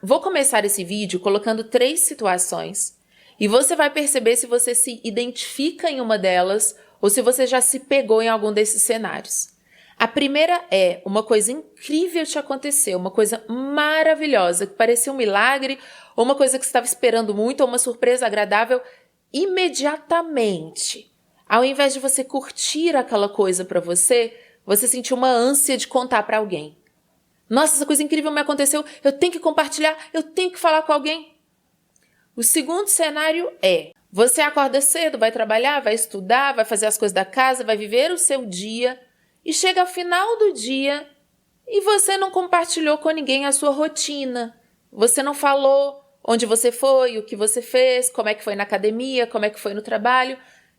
Vou começar esse vídeo colocando 3 situações e você vai perceber se você se identifica em uma delas ou se você já se pegou em algum desses cenários. A primeira é uma coisa incrível te aconteceu, uma coisa maravilhosa, que parecia um milagre, ou uma coisa que você estava esperando muito, ou uma surpresa agradável, imediatamente. Ao invés de você curtir aquela coisa para você sentiu uma ânsia de contar para alguém. Nossa, essa coisa incrível me aconteceu, eu tenho que compartilhar, eu tenho que falar com alguém. O segundo cenário é, você acorda cedo, vai trabalhar, vai estudar, vai fazer as coisas da casa, vai viver o seu dia e chega ao final do dia e você não compartilhou com ninguém a sua rotina. Você não falou onde você foi, o que você fez, como é que foi na academia, como é que foi no trabalho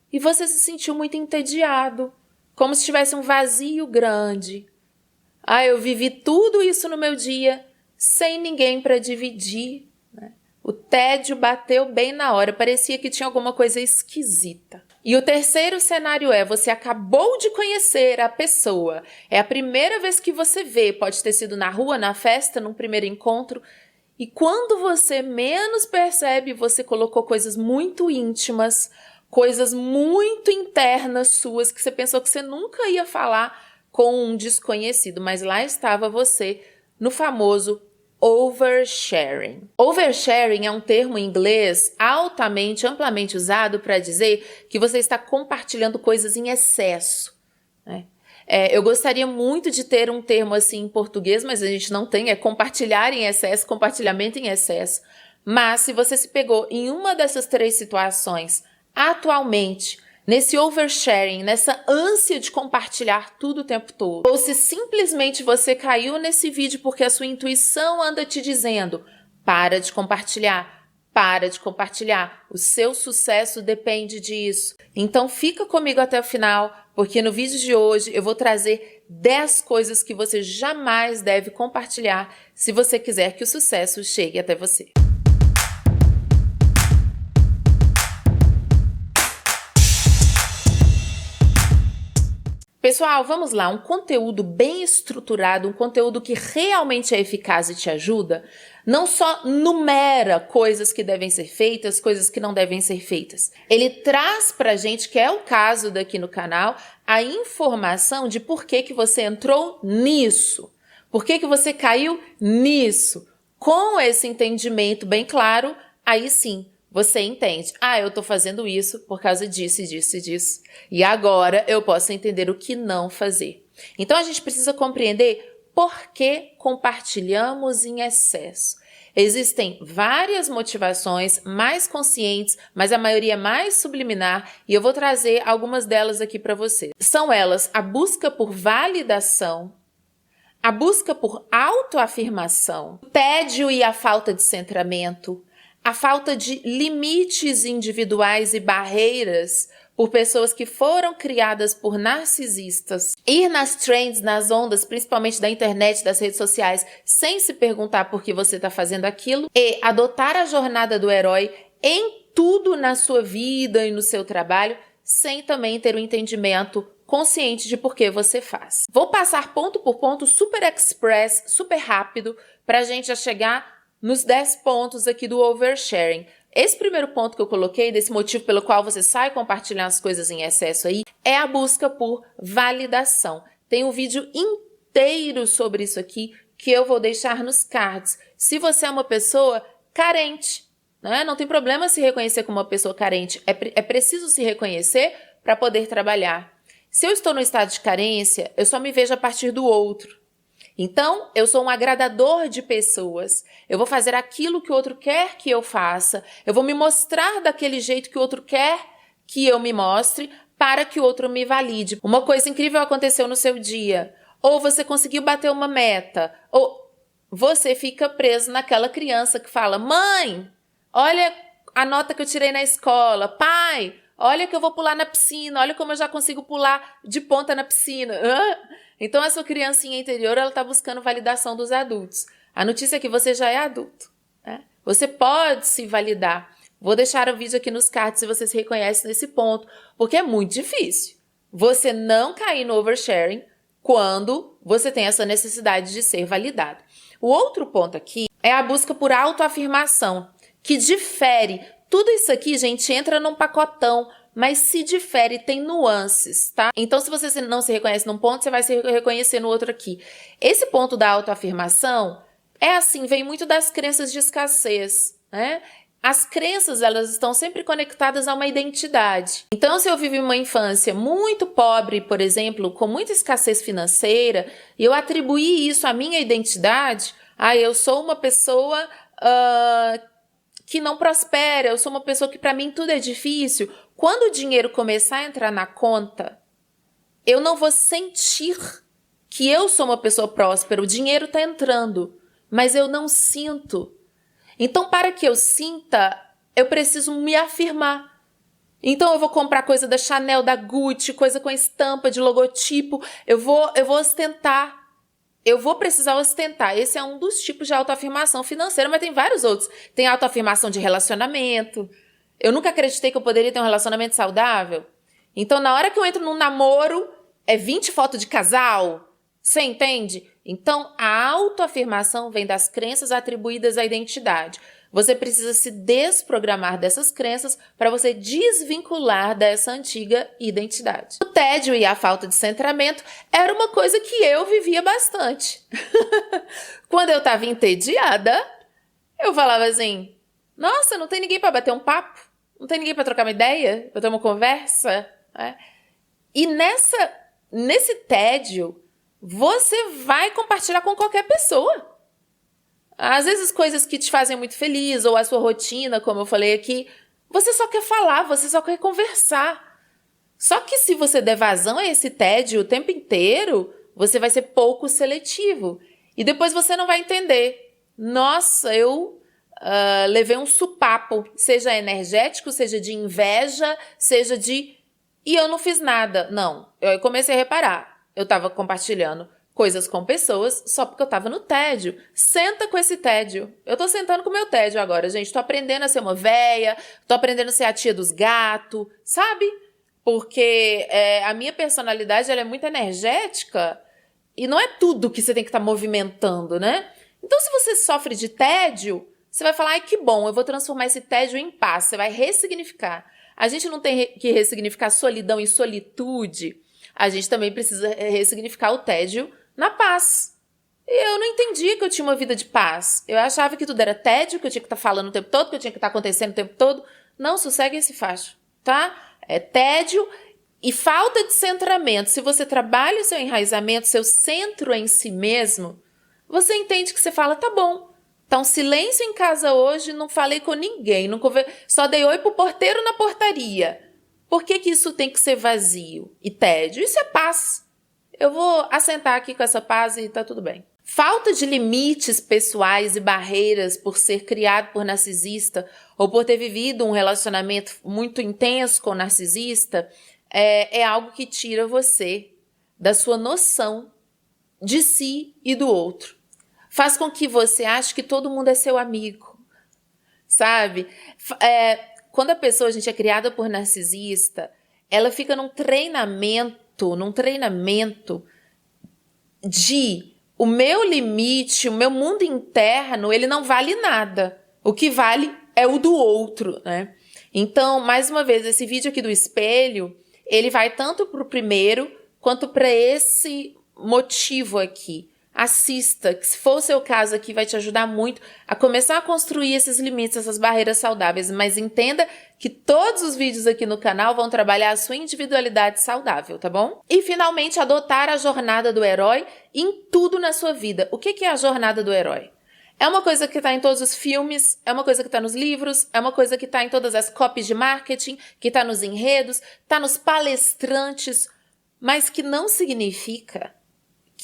e você se sentiu muito entediado, como se tivesse um vazio grande. Eu vivi tudo isso no meu dia sem ninguém para dividir. O tédio bateu bem na hora, parecia que tinha alguma coisa esquisita. E o terceiro cenário é, você acabou de conhecer a pessoa, é a primeira vez que você vê, pode ter sido na rua, na festa, num primeiro encontro, e quando você menos percebe, você colocou coisas muito íntimas, coisas muito internas suas, que você pensou que você nunca ia falar com um desconhecido, mas lá estava você no famoso oversharing. Oversharing é um termo em inglês altamente, amplamente usado para dizer que você está compartilhando coisas em excesso, né? Eu gostaria muito de ter um termo assim em português, mas a gente não tem, é compartilhar em excesso, compartilhamento em excesso. Mas se você se pegou em uma dessas 3 situações atualmente, nesse oversharing, nessa ânsia de compartilhar tudo o tempo todo, ou se simplesmente você caiu nesse vídeo porque a sua intuição anda te dizendo, para de compartilhar, o seu sucesso depende disso. Então fica comigo até o final, porque no vídeo de hoje eu vou trazer 10 coisas que você jamais deve compartilhar se você quiser que o sucesso chegue até você. Pessoal, vamos lá, um conteúdo bem estruturado, um conteúdo que realmente é eficaz e te ajuda, não só numera coisas que devem ser feitas, coisas que não devem ser feitas. Ele traz pra gente, que é o caso daqui no canal, a informação de por que você entrou nisso, por que você caiu nisso. Com esse entendimento bem claro, aí sim, você entende, eu estou fazendo isso por causa disso, disso e disso. E agora eu posso entender o que não fazer. Então a gente precisa compreender por que compartilhamos em excesso. Existem várias motivações mais conscientes, mas a maioria mais subliminar, e eu vou trazer algumas delas aqui para você. São elas a busca por validação, a busca por autoafirmação, o tédio e a falta de centramento, a falta de limites individuais e barreiras por pessoas que foram criadas por narcisistas, ir nas trends, nas ondas, principalmente da internet, das redes sociais, sem se perguntar por que você está fazendo aquilo, e adotar a jornada do herói em tudo na sua vida e no seu trabalho, sem também ter o entendimento consciente de por que você faz. Vou passar ponto por ponto, super express, super rápido, para a gente já chegar nos 10 pontos aqui do oversharing. Esse primeiro ponto que eu coloquei, desse motivo pelo qual você sai compartilhando as coisas em excesso aí, é a busca por validação. Tem um vídeo inteiro sobre isso aqui que eu vou deixar nos cards. Se você é uma pessoa carente, né? Não tem problema se reconhecer como uma pessoa carente. É preciso se reconhecer para poder trabalhar. Se eu estou no estado de carência, eu só me vejo a partir do outro. Então, eu sou um agradador de pessoas, eu vou fazer aquilo que o outro quer que eu faça, eu vou me mostrar daquele jeito que o outro quer que eu me mostre para que o outro me valide. Uma coisa incrível aconteceu no seu dia, ou você conseguiu bater uma meta, ou você fica preso naquela criança que fala, mãe, olha a nota que eu tirei na escola, pai, olha que eu vou pular na piscina, olha como eu já consigo pular de ponta na piscina. Então, a sua criancinha interior, ela está buscando validação dos adultos. A notícia é que você já é adulto, né? Você pode se validar. Vou deixar o vídeo aqui nos cards se você se reconhece nesse ponto, porque é muito difícil você não cair no oversharing quando você tem essa necessidade de ser validado. O outro ponto aqui é a busca por autoafirmação, que difere. Tudo isso aqui, gente, entra num pacotão, mas se difere, tem nuances, tá? Então, se você não se reconhece num ponto, você vai se reconhecer no outro aqui. Esse ponto da autoafirmação é assim, vem muito das crenças de escassez, né? As crenças, elas estão sempre conectadas a uma identidade. Então, se eu vivi uma infância muito pobre, por exemplo, com muita escassez financeira, e eu atribuí isso à minha identidade, eu sou uma pessoa que não prospera, eu sou uma pessoa que para mim tudo é difícil. Quando o dinheiro começar a entrar na conta, eu não vou sentir que eu sou uma pessoa próspera. O dinheiro está entrando, mas eu não sinto. Então, para que eu sinta, eu preciso me afirmar. Então, eu vou comprar coisa da Chanel, da Gucci, coisa com estampa de logotipo. Eu vou ostentar. Eu vou precisar ostentar. Esse é um dos tipos de autoafirmação financeira, mas tem vários outros. Tem autoafirmação de relacionamento. Eu nunca acreditei que eu poderia ter um relacionamento saudável. Então, na hora que eu entro num namoro, é 20 fotos de casal. Você entende? Então, a autoafirmação vem das crenças atribuídas à identidade. Você precisa se desprogramar dessas crenças para você desvincular dessa antiga identidade. O tédio e a falta de centramento era uma coisa que eu vivia bastante. Quando eu estava entediada, eu falava assim, nossa, não tem ninguém para bater um papo? Não tem ninguém para trocar uma ideia? Para ter uma conversa? E nesse tédio, você vai compartilhar com qualquer pessoa. Às vezes coisas que te fazem muito feliz, ou a sua rotina, como eu falei aqui, você só quer falar, você só quer conversar. Só que se você der vazão a esse tédio o tempo inteiro, você vai ser pouco seletivo. E depois você não vai entender. Nossa, eu levei um supapo, seja energético, seja de inveja, seja de... E eu não fiz nada. Não, eu comecei a reparar. Eu estava compartilhando coisas com pessoas só porque eu estava no tédio. Senta com esse tédio. Eu tô sentando com o meu tédio agora, gente. Tô aprendendo a ser uma véia, tô aprendendo a ser a tia dos gatos, sabe? Porque a minha personalidade ela é muito energética e não é tudo que você tem que estar movimentando, né? Então, se você sofre de tédio, você vai falar, ai, que bom, eu vou transformar esse tédio em paz. Você vai ressignificar. A gente não tem que ressignificar solidão em solitude. A gente também precisa ressignificar o tédio na paz. E eu não entendia que eu tinha uma vida de paz. Eu achava que tudo era tédio, que eu tinha que estar falando o tempo todo, que eu tinha que estar acontecendo o tempo todo. Não, sossegue esse facho, tá? É tédio e falta de centramento. Se você trabalha o seu enraizamento, seu centro em si mesmo, você entende que você fala, tá bom. Então, silêncio em casa hoje, não falei com ninguém, só dei oi pro porteiro na portaria. Por que isso tem que ser vazio e tédio? Isso é paz. Eu vou assentar aqui com essa paz e tá tudo bem. Falta de limites pessoais e barreiras por ser criado por narcisista ou por ter vivido um relacionamento muito intenso com narcisista é algo que tira você da sua noção de si e do outro. Faz com que você ache que todo mundo é seu amigo, sabe? Quando a pessoa, a gente, é criada por narcisista, ela fica num treinamento de o meu limite, o meu mundo interno, ele não vale nada. O que vale é o do outro, né? Então, mais uma vez, esse vídeo aqui do espelho, ele vai tanto para o primeiro quanto para esse motivo aqui. Assista, que se for o seu caso aqui, vai te ajudar muito a começar a construir esses limites, essas barreiras saudáveis, mas entenda que todos os vídeos aqui no canal vão trabalhar a sua individualidade saudável, tá bom? E finalmente, adotar a jornada do herói em tudo na sua vida. O que é a jornada do herói? É uma coisa que está em todos os filmes, é uma coisa que está nos livros, é uma coisa que está em todas as copies de marketing, que está nos enredos, está nos palestrantes, mas que não significa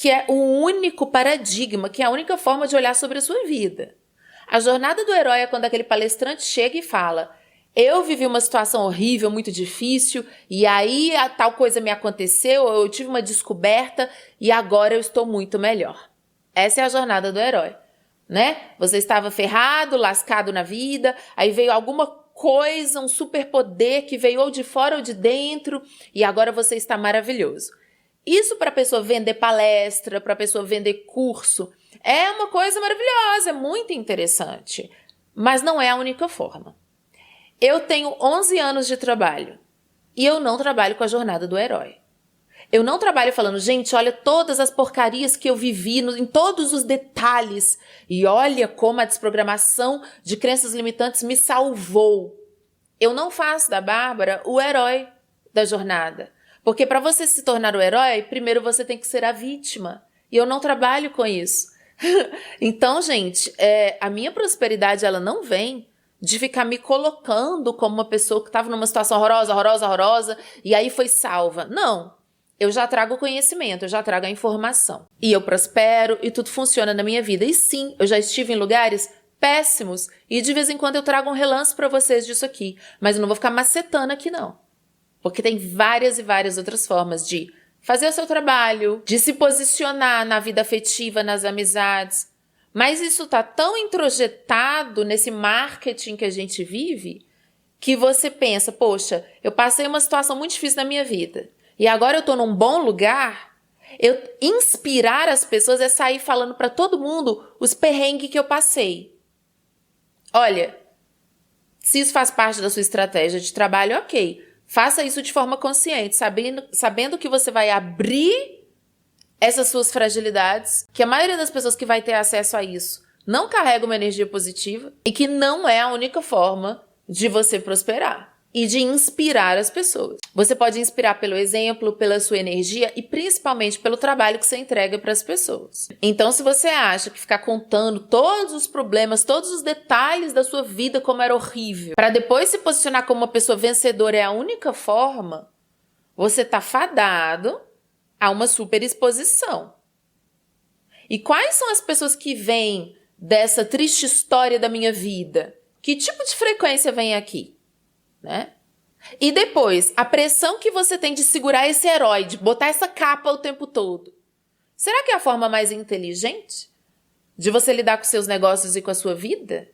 que é o único paradigma, que é a única forma de olhar sobre a sua vida. A jornada do herói é quando aquele palestrante chega e fala, eu vivi uma situação horrível, muito difícil, e aí a tal coisa me aconteceu, eu tive uma descoberta e agora eu estou muito melhor. Essa é a jornada do herói, né? Você estava ferrado, lascado na vida, aí veio alguma coisa, um superpoder que veio ou de fora ou de dentro, e agora você está maravilhoso. Isso para a pessoa vender palestra, para a pessoa vender curso, É uma coisa maravilhosa, muito interessante, mas não é a única forma. Eu tenho 11 anos de trabalho e eu não trabalho com a jornada do herói. Eu não trabalho falando, gente, olha todas as porcarias que eu vivi em todos os detalhes e olha como a desprogramação de crenças limitantes me salvou. Eu não faço da Bárbara o herói da jornada. Porque para você se tornar o herói, primeiro você tem que ser a vítima. E eu não trabalho com isso. Então, gente, a minha prosperidade ela não vem de ficar me colocando como uma pessoa que estava numa situação horrorosa, e aí foi salva. Não. Eu já trago o conhecimento, eu já trago a informação. E eu prospero e tudo funciona na minha vida. E sim, eu já estive em lugares péssimos e de vez em quando eu trago um relance para vocês disso aqui. Mas eu não vou ficar macetando aqui, não. Porque tem várias e várias outras formas de fazer o seu trabalho, de se posicionar na vida afetiva, nas amizades. Mas isso tá tão introjetado nesse marketing que a gente vive que você pensa, poxa, eu passei uma situação muito difícil na minha vida. E agora eu tô num bom lugar, eu inspirar as pessoas é sair falando para todo mundo os perrengues que eu passei. Olha, se isso faz parte da sua estratégia de trabalho, ok. Faça isso de forma consciente, sabendo que você vai abrir essas suas fragilidades, que a maioria das pessoas que vai ter acesso a isso não carrega uma energia positiva e que não é a única forma de você prosperar. E de inspirar as pessoas. Você pode inspirar pelo exemplo, pela sua energia e principalmente pelo trabalho que você entrega para as pessoas. Então, se você acha que ficar contando todos os problemas, todos os detalhes da sua vida como era horrível, para depois se posicionar como uma pessoa vencedora é a única forma, você tá fadado a uma superexposição. E quais são as pessoas que vêm dessa triste história da minha vida? Que tipo de frequência vem aqui? Né? E depois, a pressão que você tem de segurar esse herói, de botar essa capa o tempo todo. Será que é a forma mais inteligente de você lidar com seus negócios e com a sua vida?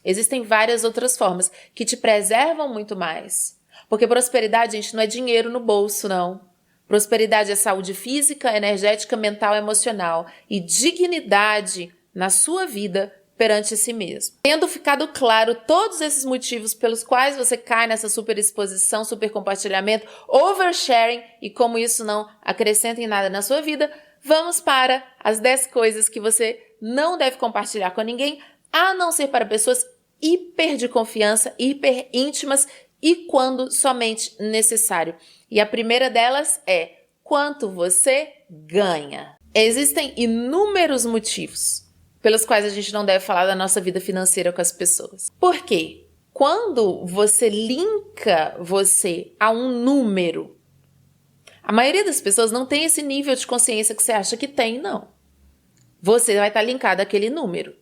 Existem várias outras formas que te preservam muito mais. Porque prosperidade, gente, não é dinheiro no bolso, não. Prosperidade é saúde física, energética, mental, emocional e dignidade na sua vida perante si mesmo. Tendo ficado claro todos esses motivos pelos quais você cai nessa superexposição, supercompartilhamento, oversharing e como isso não acrescenta em nada na sua vida, vamos para as 10 coisas que você não deve compartilhar com ninguém, a não ser para pessoas hiper de confiança, hiper íntimas e quando somente necessário. E a primeira delas é quanto você ganha. Existem inúmeros motivos pelos quais a gente não deve falar da nossa vida financeira com as pessoas. Por quê? Quando você linka você a um número, a maioria das pessoas não tem esse nível de consciência que você acha que tem, não. Você vai estar linkado àquele número.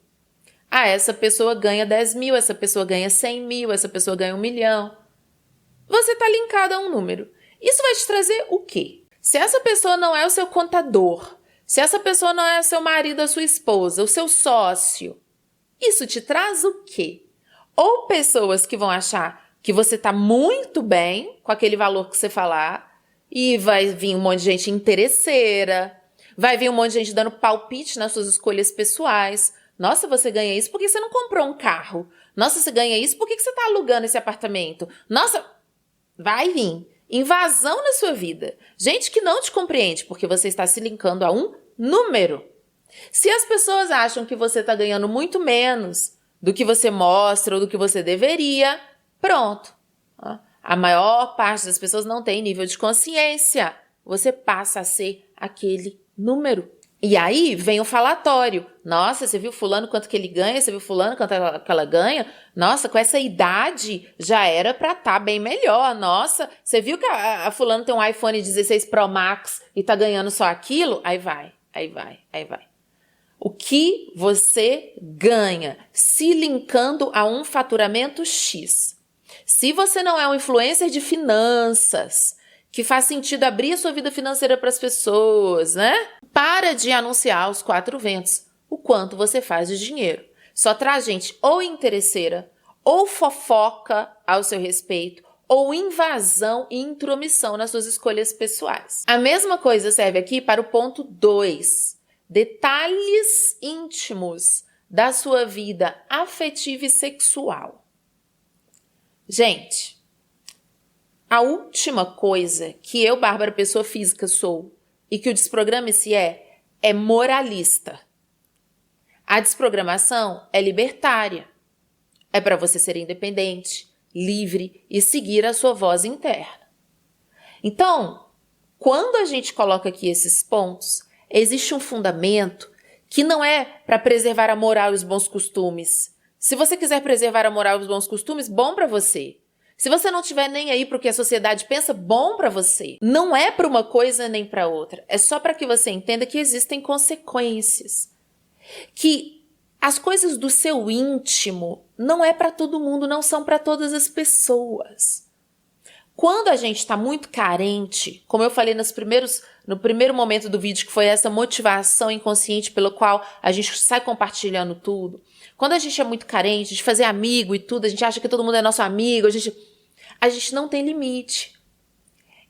Ah, essa pessoa ganha 10 mil, essa pessoa ganha 100 mil, essa pessoa ganha 1 milhão. Você está linkado a um número. Isso vai te trazer o quê? Se essa pessoa não é o seu contador, se essa pessoa não é seu marido, a sua esposa, o seu sócio, isso te traz o quê? Ou pessoas que vão achar que você está muito bem com aquele valor que você falar e vai vir um monte de gente interesseira, vai vir um monte de gente dando palpite nas suas escolhas pessoais. Nossa, você ganha isso porque você não comprou um carro. Nossa, você ganha isso porque você está alugando esse apartamento. Nossa, vai vir invasão na sua vida. Gente que não te compreende porque você está se linkando a um número. Se as pessoas acham que você está ganhando muito menos do que você mostra ou do que você deveria, pronto. A maior parte das pessoas não tem nível de consciência. Você passa a ser aquele número. E aí vem o falatório. Nossa, você viu fulano quanto que ele ganha? Você viu fulano quanto que ela ganha? Nossa, com essa idade já era pra estar bem melhor. Nossa, você viu que a fulano tem um iPhone 16 Pro Max e tá ganhando só aquilo? Aí vai. O que você ganha se linkando a um faturamento X? Se você não é um influencer de finanças, que faz sentido abrir a sua vida financeira para as pessoas, né? Para de anunciar aos 4 ventos o quanto você faz de dinheiro. Só traz gente ou interesseira, ou fofoca ao seu respeito, ou invasão e intromissão nas suas escolhas pessoais. A mesma coisa serve aqui para o ponto 2. detalhes íntimos da sua vida afetiva e sexual. Gente, a última coisa que eu, Bárbara, pessoa física, sou e que o Desprograme-se é moralista. A desprogramação é libertária. É para você ser independente, livre e seguir a sua voz interna. Então, quando a gente coloca aqui esses pontos, existe um fundamento que não é para preservar a moral e os bons costumes. Se você quiser preservar a moral e os bons costumes, bom para você. Se você não tiver nem aí para o que a sociedade pensa, bom para você. Não é para uma coisa nem para outra. É só para que você entenda que existem consequências. Que as coisas do seu íntimo não é para todo mundo, não são para todas as pessoas. Quando a gente está muito carente, como eu falei no primeiro momento do vídeo, que foi essa motivação inconsciente pelo qual a gente sai compartilhando tudo. Quando a gente é muito carente de fazer amigo e tudo, a gente acha que todo mundo é nosso amigo, a gente não tem limite.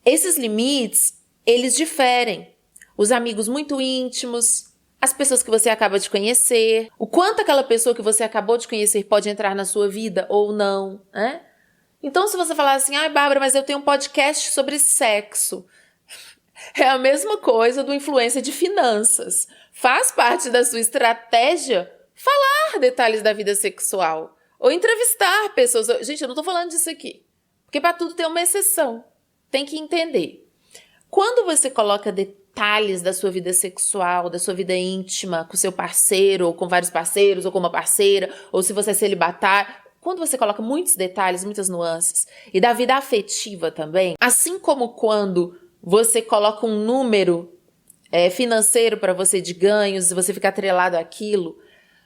Esses limites, eles diferem. Os amigos muito íntimos, as pessoas que você acaba de conhecer, o quanto aquela pessoa que você acabou de conhecer pode entrar na sua vida ou não, né? Então, se você falar assim, ai, Bárbara, mas eu tenho um podcast sobre sexo. É a mesma coisa do influencer de finanças. Faz parte da sua estratégia falar detalhes da vida sexual. Ou entrevistar pessoas. Gente, eu não tô falando disso aqui. Porque para tudo tem uma exceção. Tem que entender. Quando você coloca detalhes da sua vida sexual, da sua vida íntima, com seu parceiro, ou com vários parceiros, ou com uma parceira, ou se você é celibatário, quando você coloca muitos detalhes, muitas nuances, e da vida afetiva também, assim como quando você coloca um número financeiro para você de ganhos, e você fica atrelado àquilo,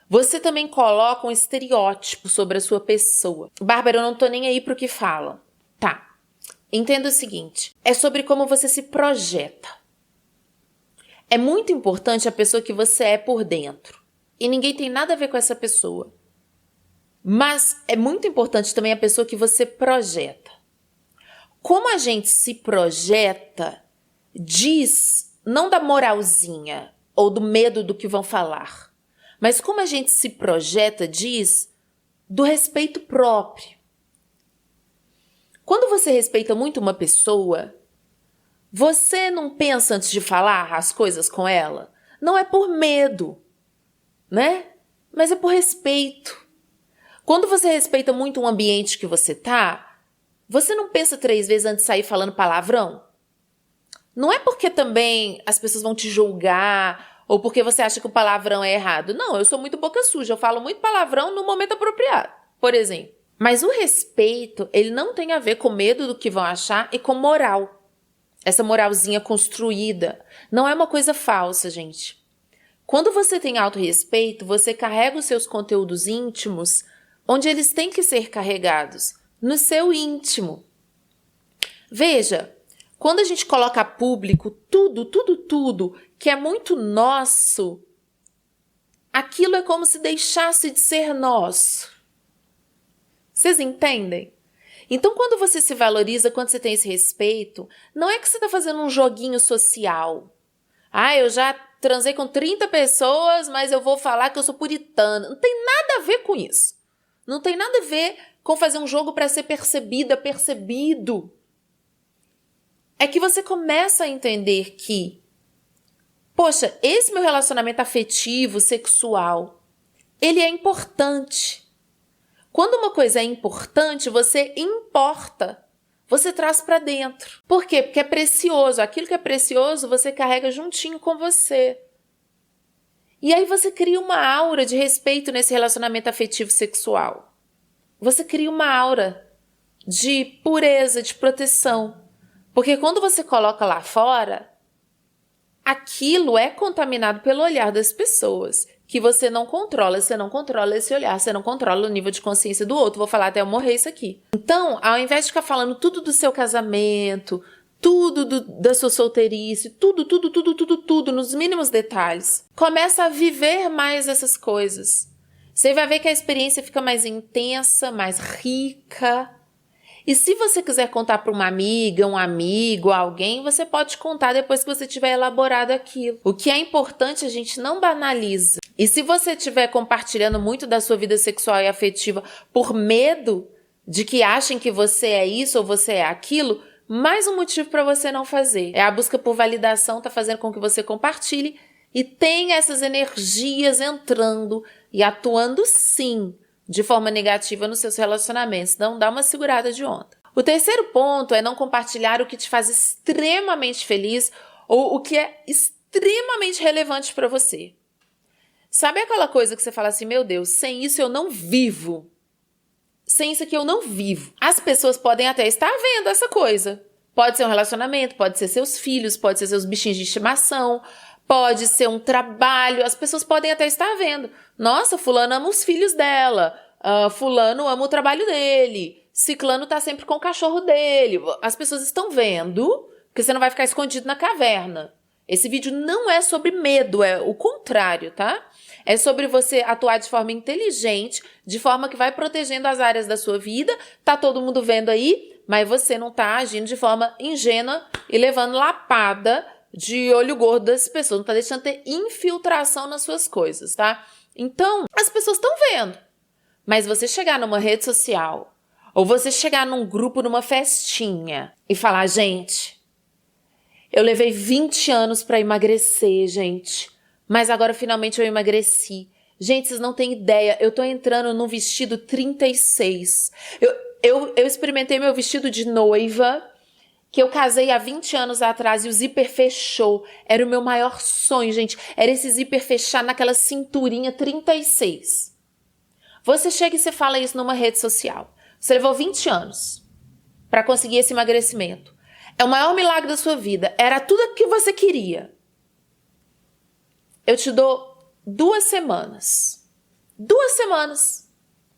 você também coloca um estereótipo sobre a sua pessoa. Bárbara, eu não tô nem aí pro que falam. Tá. Entenda o seguinte, é sobre como você se projeta. É muito importante a pessoa que você é por dentro. E ninguém tem nada a ver com essa pessoa. Mas é muito importante também a pessoa que você projeta. Como a gente se projeta, diz, não da moralzinha ou do medo do que vão falar, mas como a gente se projeta, diz do respeito próprio. Quando você respeita muito uma pessoa, você não pensa antes de falar as coisas com ela? Não é por medo, né? Mas é por respeito. Quando você respeita muito um ambiente que você tá, você não pensa 3 vezes antes de sair falando palavrão? Não é porque também as pessoas vão te julgar ou porque você acha que o palavrão é errado. Não, eu sou muito boca suja, eu falo muito palavrão no momento apropriado, por exemplo. Mas o respeito, ele não tem a ver com medo do que vão achar e com moral. Essa moralzinha construída. Não é uma coisa falsa, gente. Quando você tem autorrespeito, você carrega os seus conteúdos íntimos onde eles têm que ser carregados, no seu íntimo. Veja, quando a gente coloca a público tudo que é muito nosso, aquilo é como se deixasse de ser nosso. Vocês entendem? Então, quando você se valoriza, quando você tem esse respeito, não é que você está fazendo um joguinho social. Ah, eu já transei com 30 pessoas, mas eu vou falar que eu sou puritana. Não tem nada a ver com isso. Não tem nada a ver com fazer um jogo para ser percebida, percebido. É que você começa a entender que, poxa, esse meu relacionamento afetivo, sexual, ele é importante. Quando uma coisa é importante, você importa, você traz para dentro. Por quê? Porque é precioso. Aquilo que é precioso, você carrega juntinho com você. E aí você cria uma aura de respeito nesse relacionamento afetivo sexual. Você cria uma aura de pureza, de proteção. Porque quando você coloca lá fora, aquilo é contaminado pelo olhar das pessoas, que você não controla esse olhar, você não controla o nível de consciência do outro. Vou falar até eu morrer isso aqui. Então, ao invés de ficar falando tudo do seu casamento, tudo da sua solteirice, tudo, nos mínimos detalhes, começa a viver mais essas coisas. Você vai ver que a experiência fica mais intensa, mais rica. E se você quiser contar para uma amiga, um amigo, alguém, você pode contar depois que você tiver elaborado aquilo. O que é importante, a gente não banaliza. E se você estiver compartilhando muito da sua vida sexual e afetiva por medo de que achem que você é isso ou você é aquilo, mais um motivo para você não fazer. É a busca por validação, tá fazendo com que você compartilhe e tenha essas energias entrando e atuando sim de forma negativa nos seus relacionamentos. Não dá uma segurada de onda. O terceiro ponto é não compartilhar o que te faz extremamente feliz ou o que é extremamente relevante para você. Sabe aquela coisa que você fala assim, meu Deus, sem isso eu não vivo. Sem isso aqui eu não vivo. As pessoas podem até estar vendo essa coisa. Pode ser um relacionamento, pode ser seus filhos, pode ser seus bichinhos de estimação, pode ser um trabalho. As pessoas podem até estar vendo. Nossa, fulano ama os filhos dela. Fulano ama o trabalho dele. Ciclano tá sempre com o cachorro dele. As pessoas estão vendo, porque você não vai ficar escondido na caverna. Esse vídeo não é sobre medo, é o contrário, tá? É sobre você atuar de forma inteligente, de forma que vai protegendo as áreas da sua vida. Tá todo mundo vendo aí, mas você não tá agindo de forma ingênua e levando lapada de olho gordo das pessoas. Não tá deixando ter infiltração nas suas coisas, tá? Então, as pessoas estão vendo. Mas você chegar numa rede social, ou você chegar num grupo, numa festinha, e falar, gente, eu levei 20 anos pra emagrecer, gente. Mas agora finalmente eu emagreci. Gente, vocês não têm ideia. Eu tô entrando num vestido 36. Eu experimentei meu vestido de noiva, que eu casei há 20 anos atrás e o zíper fechou. Era o meu maior sonho, gente. Era esse zíper fechar naquela cinturinha 36. Você chega e você fala isso numa rede social. Você levou 20 anos pra conseguir esse emagrecimento. É o maior milagre da sua vida. Era tudo o que você queria. Eu te dou 2 semanas. 2 semanas,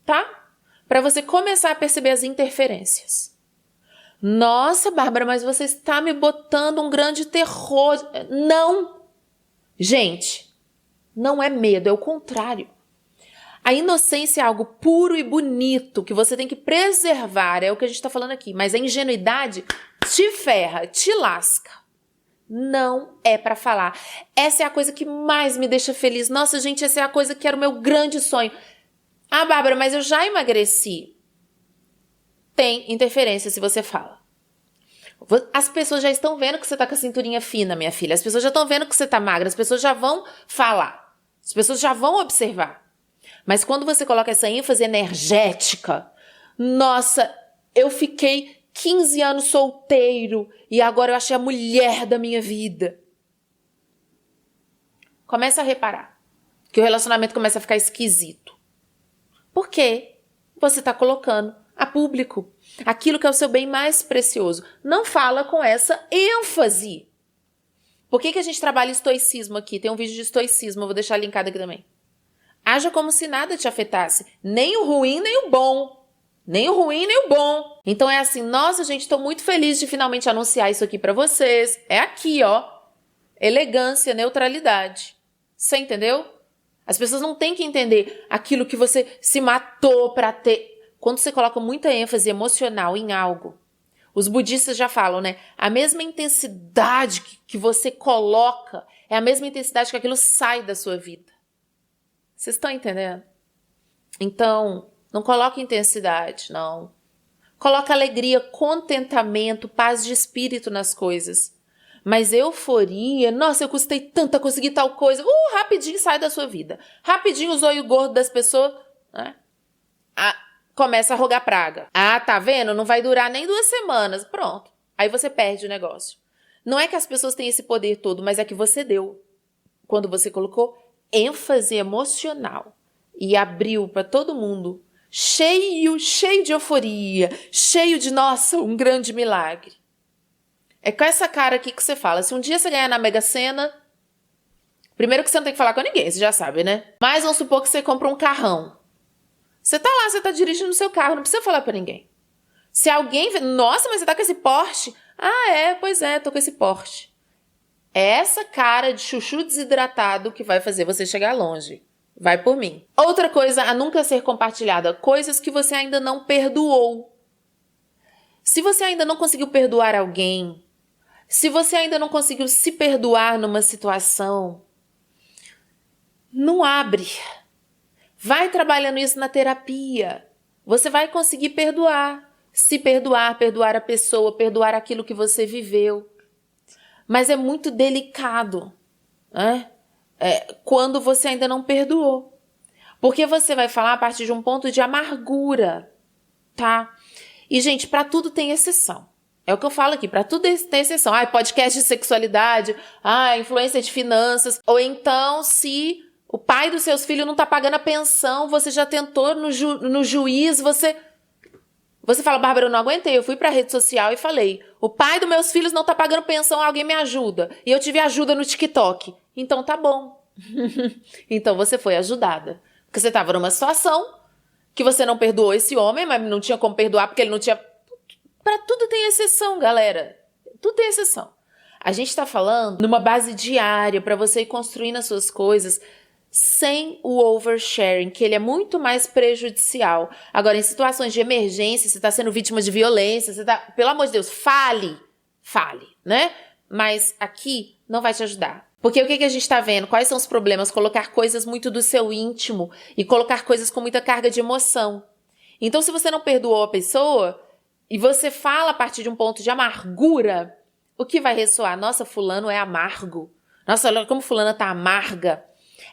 tá? Para você começar a perceber as interferências. Nossa, Bárbara, mas você está me botando um grande terror. Não! Gente, não é medo, é o contrário. A inocência é algo puro e bonito que você tem que preservar, é o que a gente está falando aqui. Mas a ingenuidade te ferra, te lasca. Não é pra falar. Essa é a coisa que mais me deixa feliz. Nossa, gente, essa é a coisa que era o meu grande sonho. Ah, Bárbara, mas eu já emagreci. Tem interferência se você fala. As pessoas já estão vendo que você tá com a cinturinha fina, minha filha. As pessoas já estão vendo que você tá magra. As pessoas já vão falar. As pessoas já vão observar. Mas quando você coloca essa ênfase energética, nossa, eu fiquei 15 anos solteiro e agora eu achei a mulher da minha vida. Começa a reparar que o relacionamento começa a ficar esquisito. Por quê? Você está colocando a público aquilo que é o seu bem mais precioso. Não fala com essa ênfase. Por que a gente trabalha estoicismo aqui? Tem um vídeo de estoicismo, eu vou deixar linkado aqui também. Haja como se nada te afetasse. Nem o ruim, nem o bom. Nem o ruim, nem o bom. Então é assim, nossa, gente, tô muito feliz de finalmente anunciar isso aqui pra vocês. É aqui, ó. Elegância, neutralidade. Você entendeu? As pessoas não têm que entender aquilo que você se matou pra ter. Quando você coloca muita ênfase emocional em algo, os budistas já falam, né? A mesma intensidade que você coloca é a mesma intensidade que aquilo sai da sua vida. Vocês estão entendendo? Então, não coloque intensidade, não. Coloca alegria, contentamento, paz de espírito nas coisas. Mas euforia, nossa, eu custei tanto a conseguir tal coisa. Rapidinho sai da sua vida. Rapidinho o zóio gordo das pessoas, né? Começa a rogar praga. Tá vendo? Não vai durar nem 2 semanas. Pronto. Aí você perde o negócio. Não é que as pessoas têm esse poder todo, mas é que você deu. Quando você colocou ênfase emocional e abriu para todo mundo, cheio de euforia, cheio de, nossa, um grande milagre. É com essa cara aqui que você fala. Se um dia você ganhar na Mega Sena, primeiro que você não tem que falar com ninguém, você já sabe, né? Mas vamos supor que você compra um carrão. Você tá lá, você tá dirigindo o seu carro, não precisa falar pra ninguém. Se alguém vê, nossa, mas você tá com esse Porsche? Pois é, tô com esse Porsche. É essa cara de chuchu desidratado que vai fazer você chegar longe. Vai por mim. Outra coisa a nunca ser compartilhada, coisas que você ainda não perdoou. Se você ainda não conseguiu perdoar alguém, se você ainda não conseguiu se perdoar numa situação, não abre. Vai trabalhando isso na terapia. Você vai conseguir perdoar. Se perdoar, perdoar a pessoa, perdoar aquilo que você viveu. Mas é muito delicado, né? Quando você ainda não perdoou. Porque você vai falar a partir de um ponto de amargura, tá? E, gente, para tudo tem exceção. É o que eu falo aqui, para tudo tem exceção. Podcast de sexualidade, influência de finanças. Ou então, se o pai dos seus filhos não tá pagando a pensão, você já tentou no juiz, você fala, Bárbara, eu não aguentei. Eu fui pra rede social e falei, o pai dos meus filhos não tá pagando pensão, alguém me ajuda. E eu tive ajuda no TikTok. Então tá bom. Então você foi ajudada. Porque você tava numa situação que você não perdoou esse homem, mas não tinha como perdoar porque ele não tinha... Pra tudo tem exceção, galera. Tudo tem exceção. A gente tá falando numa base diária pra você ir construindo as suas coisas sem o oversharing, que ele é muito mais prejudicial. Agora, em situações de emergência, você tá sendo vítima de violência, pelo amor de Deus, fale, né? Mas aqui não vai te ajudar. Porque o que a gente tá vendo? Quais são os problemas? Colocar coisas muito do seu íntimo e colocar coisas com muita carga de emoção. Então, se você não perdoou a pessoa e você fala a partir de um ponto de amargura, o que vai ressoar? Nossa, fulano é amargo. Nossa, olha como fulana tá amarga.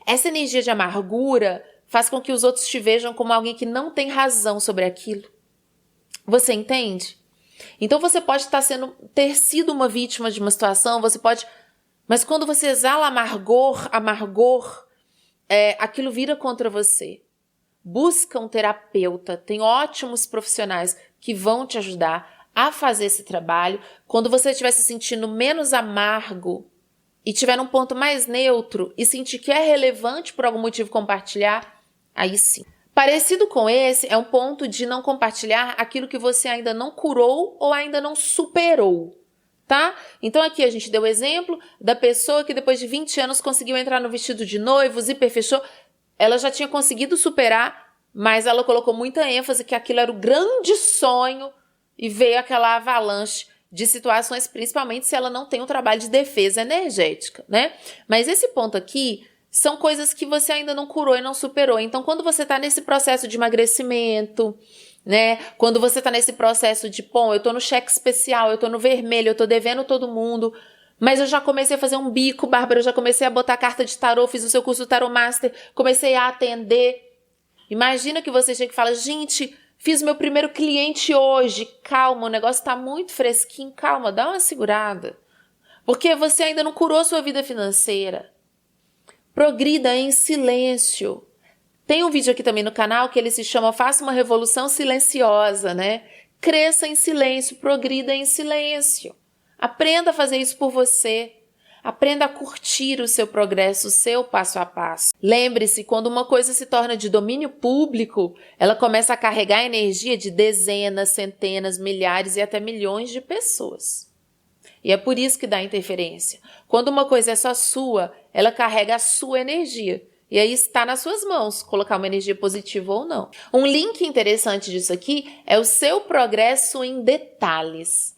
Essa energia de amargura faz com que os outros te vejam como alguém que não tem razão sobre aquilo. Você entende? Então você pode ter sido uma vítima de uma situação, mas quando você exala amargor, aquilo vira contra você. Busca um terapeuta, tem ótimos profissionais que vão te ajudar a fazer esse trabalho. Quando você estiver se sentindo menos amargo e estiver num ponto mais neutro e sentir que é relevante por algum motivo compartilhar, aí sim. Parecido com esse é um ponto de não compartilhar aquilo que você ainda não curou ou ainda não superou, tá? Então aqui a gente deu o exemplo da pessoa que depois de 20 anos conseguiu entrar no vestido de noivo, zíper fechou. Ela já tinha conseguido superar, mas ela colocou muita ênfase que aquilo era o grande sonho e veio aquela avalanche de situações, principalmente se ela não tem um trabalho de defesa energética, né? Mas esse ponto aqui são coisas que você ainda não curou e não superou. Então, quando você está nesse processo de emagrecimento, né? Quando você está nesse processo de, eu tô no cheque especial, eu tô no vermelho, eu tô devendo todo mundo, mas eu já comecei a fazer um bico, Bárbara, eu já comecei a botar carta de tarô, fiz o seu curso Tarot Master, comecei a atender. Imagina que você chega e fala, gente, fiz meu primeiro cliente hoje, calma, o negócio tá muito fresquinho, calma, dá uma segurada. Porque você ainda não curou sua vida financeira. Progrida em silêncio. Tem um vídeo aqui também no canal que ele se chama Faça uma Revolução Silenciosa, né? Cresça em silêncio, progrida em silêncio. Aprenda a fazer isso por você. Aprenda a curtir o seu progresso, o seu passo a passo. Lembre-se, quando uma coisa se torna de domínio público, ela começa a carregar a energia de dezenas, centenas, milhares e até milhões de pessoas. E é por isso que dá interferência. Quando uma coisa é só sua, ela carrega a sua energia. E aí está nas suas mãos colocar uma energia positiva ou não. Um link interessante disso aqui é o seu progresso em detalhes.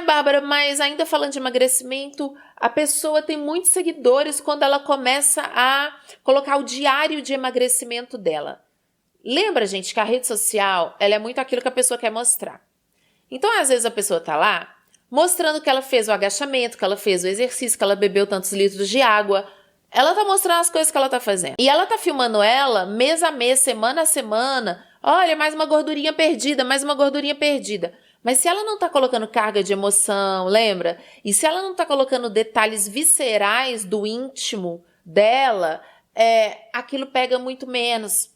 Bárbara, mas ainda falando de emagrecimento, a pessoa tem muitos seguidores quando ela começa a colocar o diário de emagrecimento dela. Lembra, gente, que a rede social, ela é muito aquilo que a pessoa quer mostrar. Então, às vezes a pessoa tá lá mostrando que ela fez o agachamento, que ela fez o exercício, que ela bebeu tantos litros de água. Ela tá mostrando as coisas que ela tá fazendo. E ela tá filmando ela mês a mês, semana a semana. Olha, mais uma gordurinha perdida, mais uma gordurinha perdida. Mas se ela não tá colocando carga de emoção, lembra? E se ela não tá colocando detalhes viscerais do íntimo dela, aquilo pega muito menos.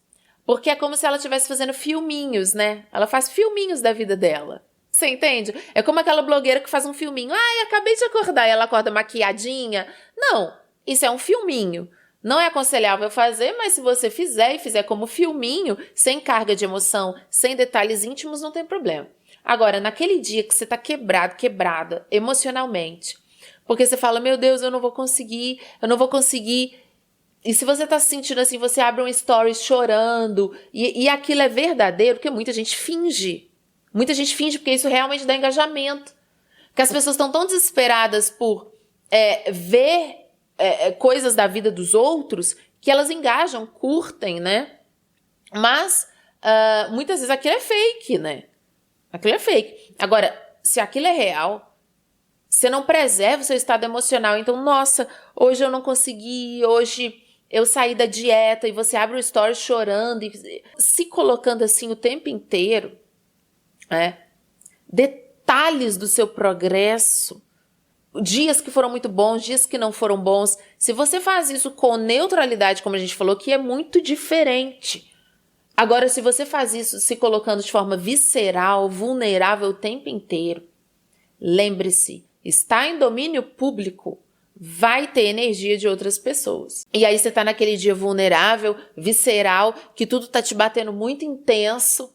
Porque é como se ela estivesse fazendo filminhos, né? Ela faz filminhos da vida dela. Você entende? É como aquela blogueira que faz um filminho. Acabei de acordar e ela acorda maquiadinha. Não, isso é um filminho. Não é aconselhável fazer, mas se você fizer e fizer como filminho, sem carga de emoção, sem detalhes íntimos, não tem problema. Agora, naquele dia que você tá quebrada emocionalmente, porque você fala, meu Deus, eu não vou conseguir. E se você tá se sentindo assim, você abre um story chorando, e aquilo é verdadeiro, porque muita gente finge. Muita gente finge porque isso realmente dá engajamento. Porque as pessoas estão tão desesperadas por ver coisas da vida dos outros que elas engajam, curtem, né? Mas muitas vezes aquilo é fake, né? Aquilo é fake. Agora, se aquilo é real, você não preserva o seu estado emocional. Então, nossa, hoje eu não consegui, hoje eu saí da dieta, e você abre o story chorando e se colocando assim o tempo inteiro, detalhes do seu progresso, dias que foram muito bons, dias que não foram bons. Se você faz isso com neutralidade, como a gente falou, que é muito diferente. Agora, se você faz isso se colocando de forma visceral, vulnerável o tempo inteiro, lembre-se, estar em domínio público vai ter energia de outras pessoas. E aí você tá naquele dia vulnerável, visceral, que tudo tá te batendo muito intenso.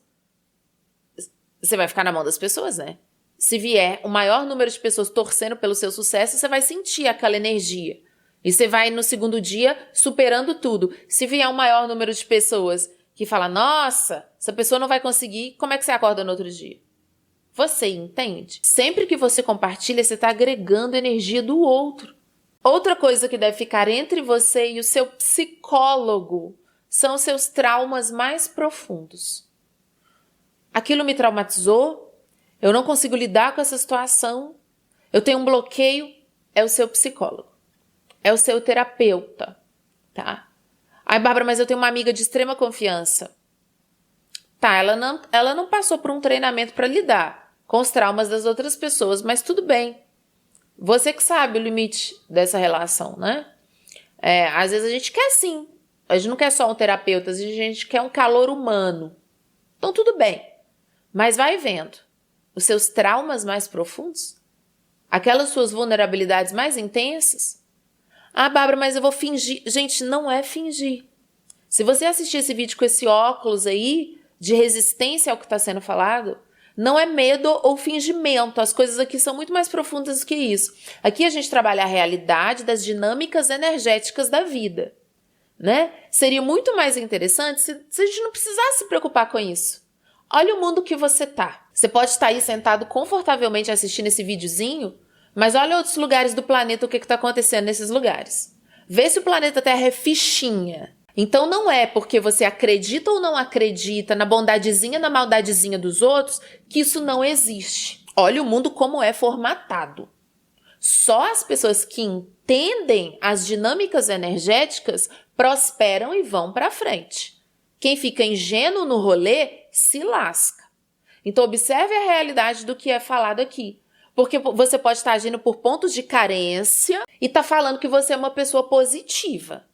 Você vai ficar na mão das pessoas, né? Se vier o maior número de pessoas torcendo pelo seu sucesso, você vai sentir aquela energia. E você vai no segundo dia superando tudo. Se vier um maior número de pessoas que fala, nossa, essa pessoa não vai conseguir, como é que você acorda no outro dia? Você entende? Sempre que você compartilha, você está agregando energia do outro. Outra coisa que deve ficar entre você e o seu psicólogo são os seus traumas mais profundos. Aquilo me traumatizou, eu não consigo lidar com essa situação, eu tenho um bloqueio, é o seu psicólogo, é o seu terapeuta, tá? Ai, Bárbara, mas eu tenho uma amiga de extrema confiança. Tá, ela não passou por um treinamento para lidar com os traumas das outras pessoas, mas tudo bem. Você que sabe o limite dessa relação, né? Às vezes a gente quer sim. A gente não quer só um terapeuta, às vezes a gente quer um calor humano. Então tudo bem. Mas vai vendo. Os seus traumas mais profundos? Aquelas suas vulnerabilidades mais intensas? Ah, Bárbara, mas eu vou fingir. Gente, não é fingir. Se você assistir esse vídeo com esse óculos aí, de resistência ao que está sendo falado, não é medo ou fingimento. As coisas aqui são muito mais profundas do que isso. Aqui a gente trabalha a realidade das dinâmicas energéticas da vida, né? Seria muito mais interessante se a gente não precisasse se preocupar com isso. Olha o mundo que você tá. Você pode estar aí sentado confortavelmente assistindo esse videozinho, mas olha outros lugares do planeta, o que está acontecendo nesses lugares. Vê se o planeta Terra é fichinha. Então não é porque você acredita ou não acredita na bondadezinha, na maldadezinha dos outros, que isso não existe. Olha o mundo como é formatado. Só as pessoas que entendem as dinâmicas energéticas prosperam e vão para frente. Quem fica ingênuo no rolê se lasca. Então observe a realidade do que é falado aqui. Porque você pode estar agindo por pontos de carência e tá falando que você é uma pessoa positiva.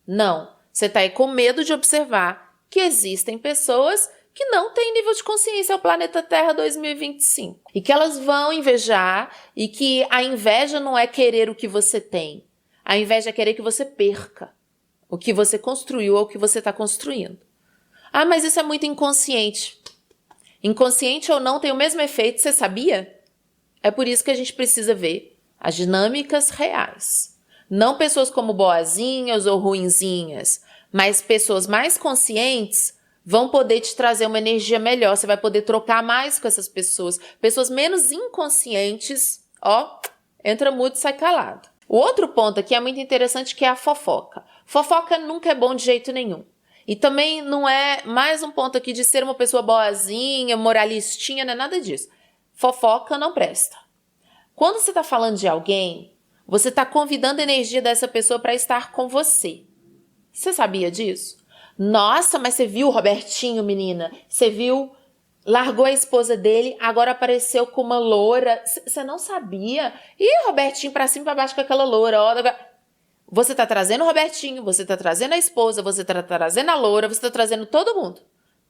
Não. Você está aí com medo de observar que existem pessoas que não têm nível de consciência ao planeta Terra 2025. E que elas vão invejar e que a inveja não é querer o que você tem. A inveja é querer que você perca o que você construiu ou o que você está construindo. Ah, mas isso é muito inconsciente. Inconsciente ou não tem o mesmo efeito, você sabia? É por isso que a gente precisa ver as dinâmicas reais. Não pessoas como boazinhas ou ruinzinhas, mas pessoas mais conscientes vão poder te trazer uma energia melhor. Você vai poder trocar mais com essas pessoas. Pessoas menos inconscientes, entra mudo e sai calado. O outro ponto aqui é muito interessante, que é a fofoca. Fofoca nunca é bom de jeito nenhum. E também não é mais um ponto aqui de ser uma pessoa boazinha, moralistinha, não é nada disso. Fofoca não presta. Quando você está falando de alguém, você está convidando a energia dessa pessoa para estar com você. Você sabia disso? Nossa, mas você viu o Robertinho, menina? Você viu? Largou a esposa dele, agora apareceu com uma loura. Você não sabia? Ih, Robertinho pra cima e pra baixo com aquela loura. Você tá trazendo o Robertinho, você tá trazendo a esposa, você tá trazendo a loura, você tá trazendo todo mundo.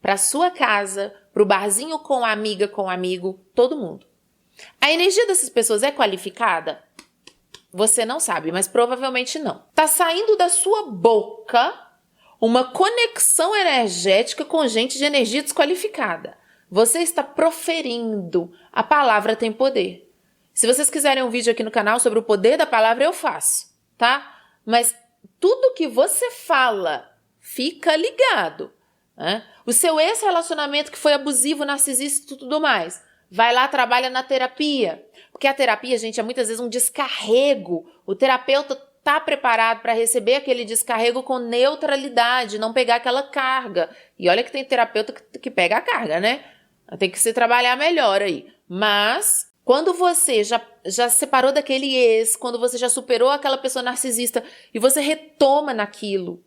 Pra sua casa, pro barzinho com a amiga, com o amigo, todo mundo. A energia dessas pessoas é qualificada? Você não sabe, mas provavelmente não. Tá saindo da sua boca uma conexão energética com gente de energia desqualificada. Você está proferindo. A palavra tem poder. Se vocês quiserem um vídeo aqui no canal sobre o poder da palavra, eu faço, tá? Mas tudo que você fala, fica ligado. né? O seu ex-relacionamento que foi abusivo, narcisista e tudo mais. Vai lá, trabalha na terapia. Porque a terapia, gente, é muitas vezes um descarrego. O terapeuta tá preparado para receber aquele descarrego com neutralidade, não pegar aquela carga. E olha que tem terapeuta que pega a carga, né? Tem que se trabalhar melhor aí. Mas quando você já separou daquele ex, quando você já superou aquela pessoa narcisista e você retoma naquilo,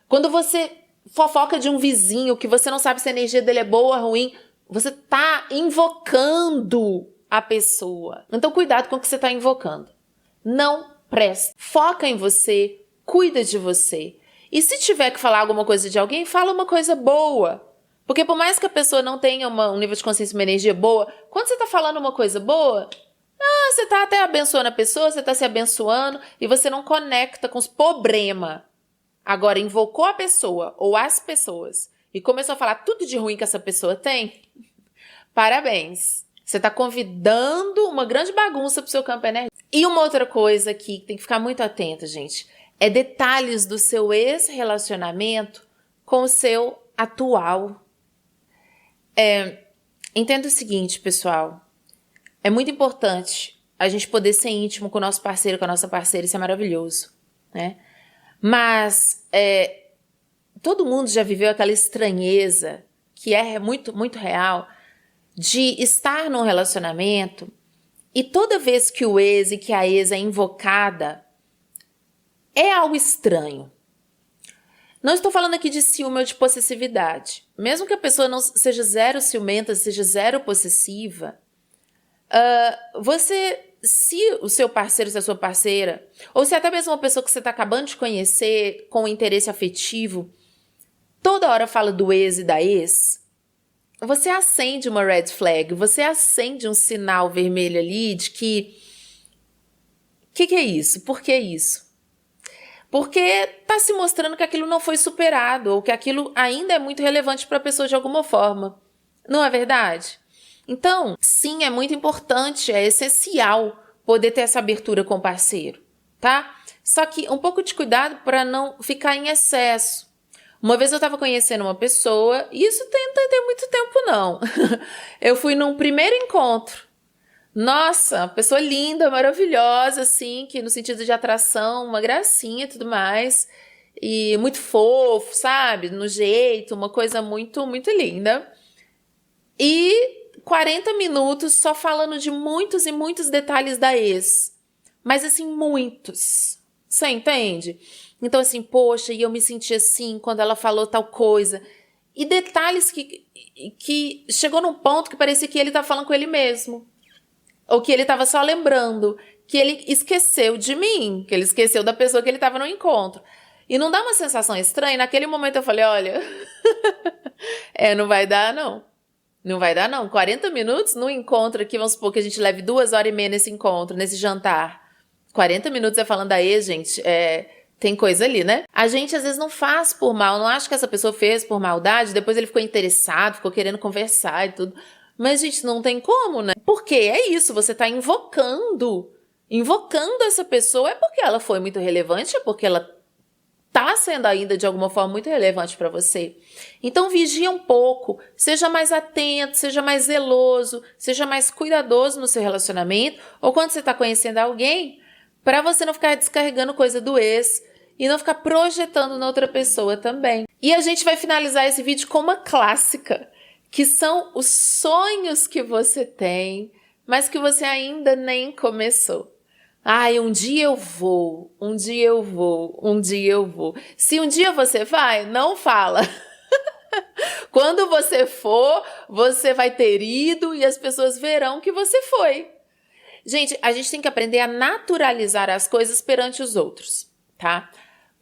quando você fofoca de um vizinho que você não sabe se a energia dele é boa ou ruim, você tá invocando a pessoa. Então cuidado com o que você tá invocando. Não presta. Foca em você, cuida de você. E se tiver que falar alguma coisa de alguém, fala uma coisa boa. Porque por mais que a pessoa não tenha um nível de consciência, uma energia boa, quando você tá falando uma coisa boa, você tá até abençoando a pessoa, você tá se abençoando e você não conecta com os problemas. Agora, invocou a pessoa ou as pessoas e começou a falar tudo de ruim que essa pessoa tem, parabéns. Você tá convidando uma grande bagunça pro seu campo energético. E uma outra coisa aqui que tem que ficar muito atenta, gente, é detalhes do seu ex-relacionamento com o seu atual. Entenda o seguinte, pessoal. É muito importante a gente poder ser íntimo com o nosso parceiro, com a nossa parceira. Isso é maravilhoso, né? Mas todo mundo já viveu aquela estranheza, que é muito, muito real, de estar num relacionamento e toda vez que o ex e que a ex é invocada, é algo estranho. Não estou falando aqui de ciúme ou de possessividade. Mesmo que a pessoa não seja zero ciumenta, seja zero possessiva, se o seu parceiro, se a sua parceira, ou se até mesmo uma pessoa que você está acabando de conhecer com interesse afetivo, toda hora fala do ex e da ex, você acende uma red flag, você acende um sinal vermelho ali de que é isso? Por que isso? Porque está se mostrando que aquilo não foi superado ou que aquilo ainda é muito relevante para a pessoa de alguma forma. Não é verdade? Então, sim, é muito importante, é essencial poder ter essa abertura com o parceiro, tá? Só que um pouco de cuidado para não ficar em excesso. Uma vez eu estava conhecendo uma pessoa, e isso não tem muito tempo não. Eu fui num primeiro encontro. Nossa, pessoa linda, maravilhosa, assim, que no sentido de atração, uma gracinha e tudo mais. E muito fofo, sabe? No jeito, uma coisa muito, muito linda. E 40 minutos só falando de muitos e muitos detalhes da ex. Mas assim, muitos. Você entende? Então assim, poxa, e eu me senti assim quando ela falou tal coisa. E detalhes que chegou num ponto que parecia que ele estava falando com ele mesmo. Ou que ele estava só lembrando, que ele esqueceu de mim, que ele esqueceu da pessoa que ele estava no encontro. E não dá uma sensação estranha? Naquele momento eu falei, olha, não vai dar não. Não vai dar não. 40 minutos no encontro aqui, vamos supor que a gente leve 2h30 nesse encontro, nesse jantar. 40 minutos falando da ex, gente, tem coisa ali, né? A gente às vezes não faz por mal, não acha que essa pessoa fez por maldade, depois ele ficou interessado, ficou querendo conversar e tudo. Mas, gente, não tem como, né? Porque é isso, você tá invocando essa pessoa, é porque ela foi muito relevante, é porque ela tá sendo ainda de alguma forma muito relevante para você. Então, vigia um pouco, seja mais atento, seja mais zeloso, seja mais cuidadoso no seu relacionamento, ou quando você tá conhecendo alguém, para você não ficar descarregando coisa do ex e não ficar projetando na outra pessoa também. E a gente vai finalizar esse vídeo com uma clássica, que são os sonhos que você tem, mas que você ainda nem começou. Ai, um dia eu vou, um dia eu vou, um dia eu vou. Se um dia você vai, não fala. Quando você for, você vai ter ido e as pessoas verão que você foi. Gente, a gente tem que aprender a naturalizar as coisas perante os outros, tá?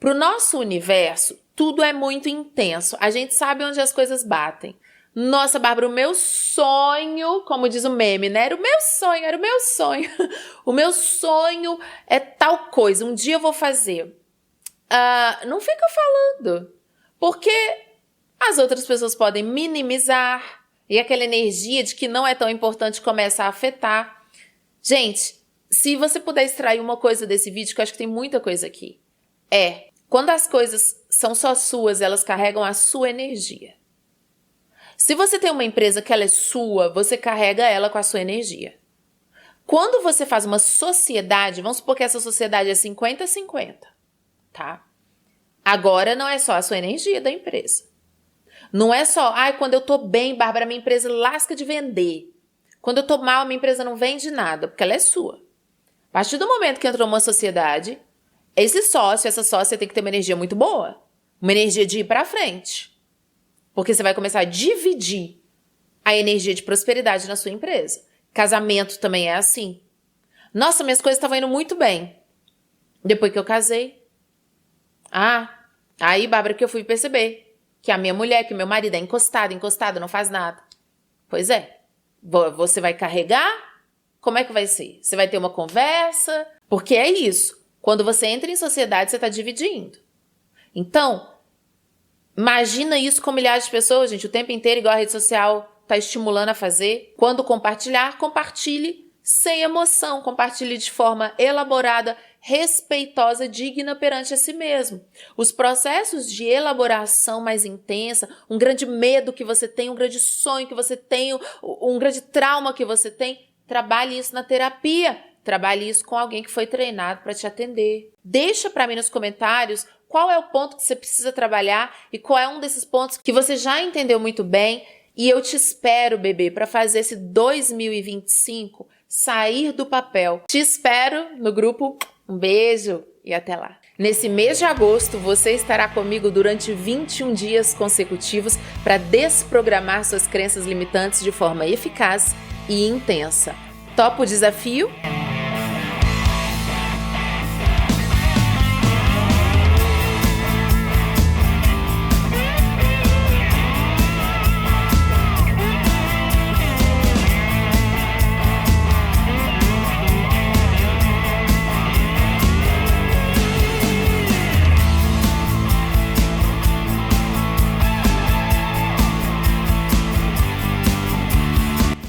Pro nosso universo, tudo é muito intenso. A gente sabe onde as coisas batem. Nossa, Bárbara, o meu sonho, como diz o meme, né? Era o meu sonho. O meu sonho é tal coisa, um dia eu vou fazer. Não fica falando, porque as outras pessoas podem minimizar e aquela energia de que não é tão importante começa a afetar. Gente, se você puder extrair uma coisa desse vídeo, que eu acho que tem muita coisa aqui, quando as coisas são só suas, elas carregam a sua energia. Se você tem uma empresa que ela é sua, você carrega ela com a sua energia. Quando você faz uma sociedade, vamos supor que essa sociedade é 50-50, tá? Agora não é só a sua energia da empresa. Não é só, quando eu tô bem, Bárbara, minha empresa lasca de vender. Quando eu tô mal, minha empresa não vende nada, porque ela é sua. A partir do momento que entrou uma sociedade, esse sócio, essa sócia tem que ter uma energia muito boa. Uma energia de ir pra frente. Porque você vai começar a dividir a energia de prosperidade na sua empresa. Casamento também é assim. Nossa, minhas coisas estavam indo muito bem. Depois que eu casei. Aí, Bárbara, que eu fui perceber que a minha mulher, que o meu marido é encostado, não faz nada. Pois é. Você vai carregar? Como é que vai ser? Você vai ter uma conversa? Porque é isso. Quando você entra em sociedade, você está dividindo. Então, imagina isso com milhares de pessoas, gente, o tempo inteiro, igual a rede social está estimulando a fazer. Quando compartilhar, compartilhe sem emoção, compartilhe de forma elaborada, respeitosa, digna perante a si mesmo. Os processos de elaboração mais intensa, um grande medo que você tem, um grande sonho que você tem, um grande trauma que você tem, trabalhe isso na terapia. Trabalhe isso com alguém que foi treinado para te atender. Deixa para mim nos comentários qual é o ponto que você precisa trabalhar e qual é um desses pontos que você já entendeu muito bem. E eu te espero, bebê, para fazer esse 2025 sair do papel. Te espero no grupo. Um beijo e até lá. Nesse mês de agosto, você estará comigo durante 21 dias consecutivos para desprogramar suas crenças limitantes de forma eficaz e intensa. Topa o desafio?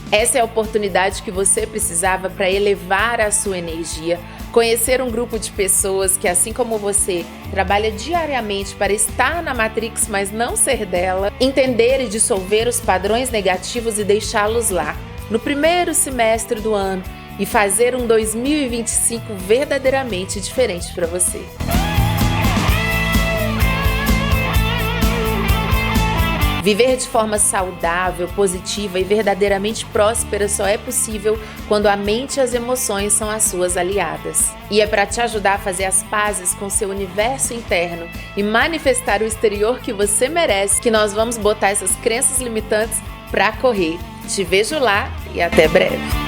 Essa é a oportunidade que você precisava para elevar a sua energia, conhecer um grupo de pessoas que, assim como você, trabalha diariamente para estar na Matrix, mas não ser dela, entender e dissolver os padrões negativos e deixá-los lá, no primeiro semestre do ano, e fazer um 2025 verdadeiramente diferente para você. Viver de forma saudável, positiva e verdadeiramente próspera só é possível quando a mente e as emoções são as suas aliadas. E é para te ajudar a fazer as pazes com seu universo interno e manifestar o exterior que você merece que nós vamos botar essas crenças limitantes para correr. Te vejo lá e até breve!